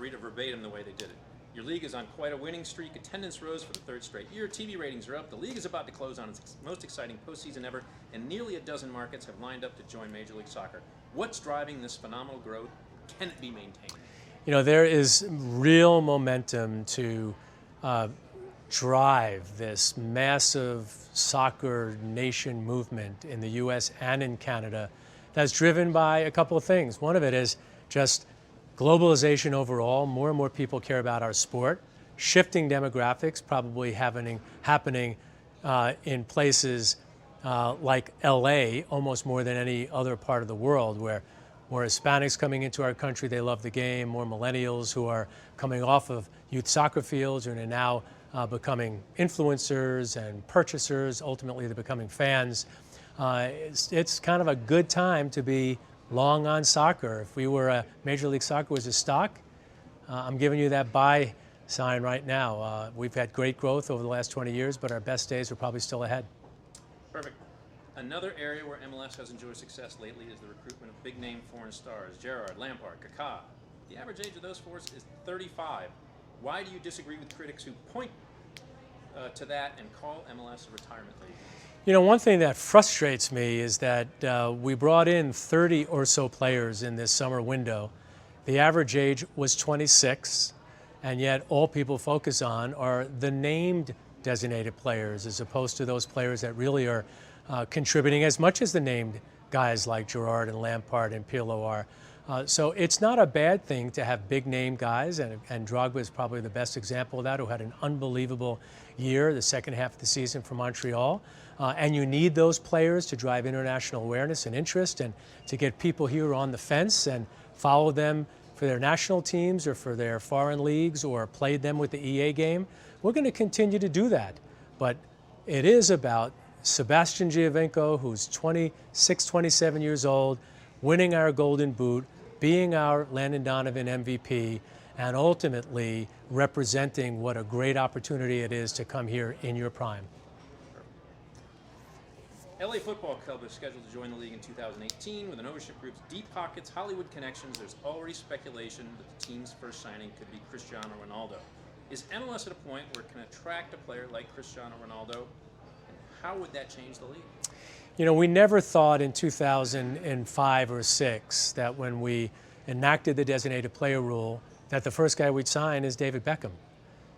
read it verbatim the way they did it. Your league is on quite a winning streak. Attendance rose for the third straight year. TV ratings are up. The league is about to close on its most exciting postseason ever, and nearly a dozen markets have lined up to join Major League Soccer. What's driving this phenomenal growth? Can it be maintained? You know, there is real momentum to drive this massive soccer nation movement in the U.S. and in Canada that's driven by a couple of things. One of it is just globalization overall. More and more people care about our sport. Shifting demographics probably happening in places like LA almost more than any other part of the world, where more Hispanics coming into our country, they love the game, more millennials who are coming off of youth soccer fields and are now becoming influencers and purchasers. Ultimately, they're becoming fans. It's kind of a good time to be long on soccer. If we were a Major League Soccer was a stock, I'm giving you that buy sign right now. We've had great growth over the last 20 years, but our best days are probably still ahead. Perfect. Another area where MLS has enjoyed success lately is the recruitment of big-name foreign stars, Gerrard, Lampard, Kaká. The average age of those four is 35. Why do you disagree with critics who point to that and call MLS a retirement league? You know, one thing that frustrates me is that we brought in 30 or so players in this summer window. The average age was 26, and yet all people focus on are the named designated players as opposed to those players that really are contributing as much as the named guys like Gerrard and Lampard and Pirlo are. So it's not a bad thing to have big name guys, and Drogba is probably the best example of that, who had an unbelievable year, the second half of the season for Montreal. And you need those players to drive international awareness and interest and to get people here on the fence and follow them for their national teams or for their foreign leagues or play them with the EA game. We're going to continue to do that. But it is about Sebastian Giovinco, who's 26, 27 years old, winning our Golden Boot, being our Landon Donovan MVP, and ultimately representing what a great opportunity it is to come here in your prime. LA Football Club is scheduled to join the league in 2018 with an ownership group's deep pockets, Hollywood connections. There's already speculation that the team's first signing could be Cristiano Ronaldo. Is MLS at a point where it can attract a player like Cristiano Ronaldo? And how would that change the league? You know, we never thought in 2005 or 6 that when we enacted the designated player rule that the first guy we'd sign is David Beckham.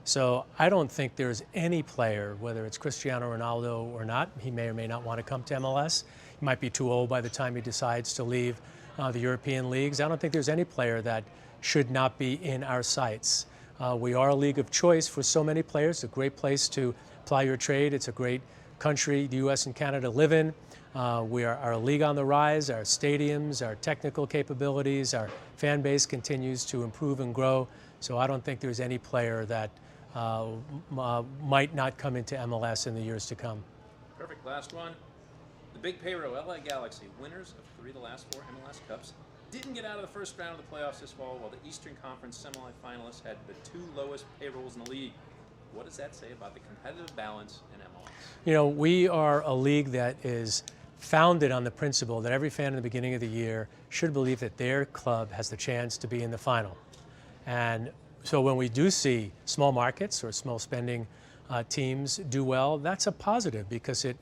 So I don't think there's any player, whether it's Cristiano Ronaldo or not, he may or may not want to come to MLS. He might be too old by the time he decides to leave the European leagues. I don't think there's any player that should not be in our sights. We are a league of choice for so many players. It's a great place to ply your trade. It's a great country the U.S. and Canada live in. We are our league on the rise, our stadiums, our technical capabilities, our fan base continues to improve and grow. So I don't think there's any player that might not come into MLS in the years to come. Perfect. Last one. The big payroll, LA Galaxy, winners of 3 of the last 4 MLS Cups, didn't get out of the first round of the playoffs this fall, while the Eastern Conference semifinalists had the 2 lowest payrolls in the league. What does that say about the competitive balance in MLS? You know, we are a league that is founded on the principle that every fan in the beginning of the year should believe that their club has the chance to be in the final. And so when we do see small markets or small spending teams do well, that's a positive because it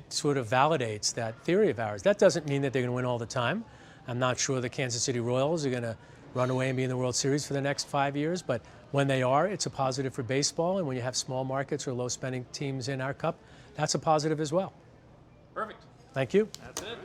sort of validates that theory of ours. That doesn't mean that they're going to win all the time. I'm not sure the Kansas City Royals are going to run away and be in the World Series for the next 5 years, but when they are, it's a positive for baseball, and when you have small markets or low spending teams in our cup, that's a positive as well. Perfect. Thank you. That's it.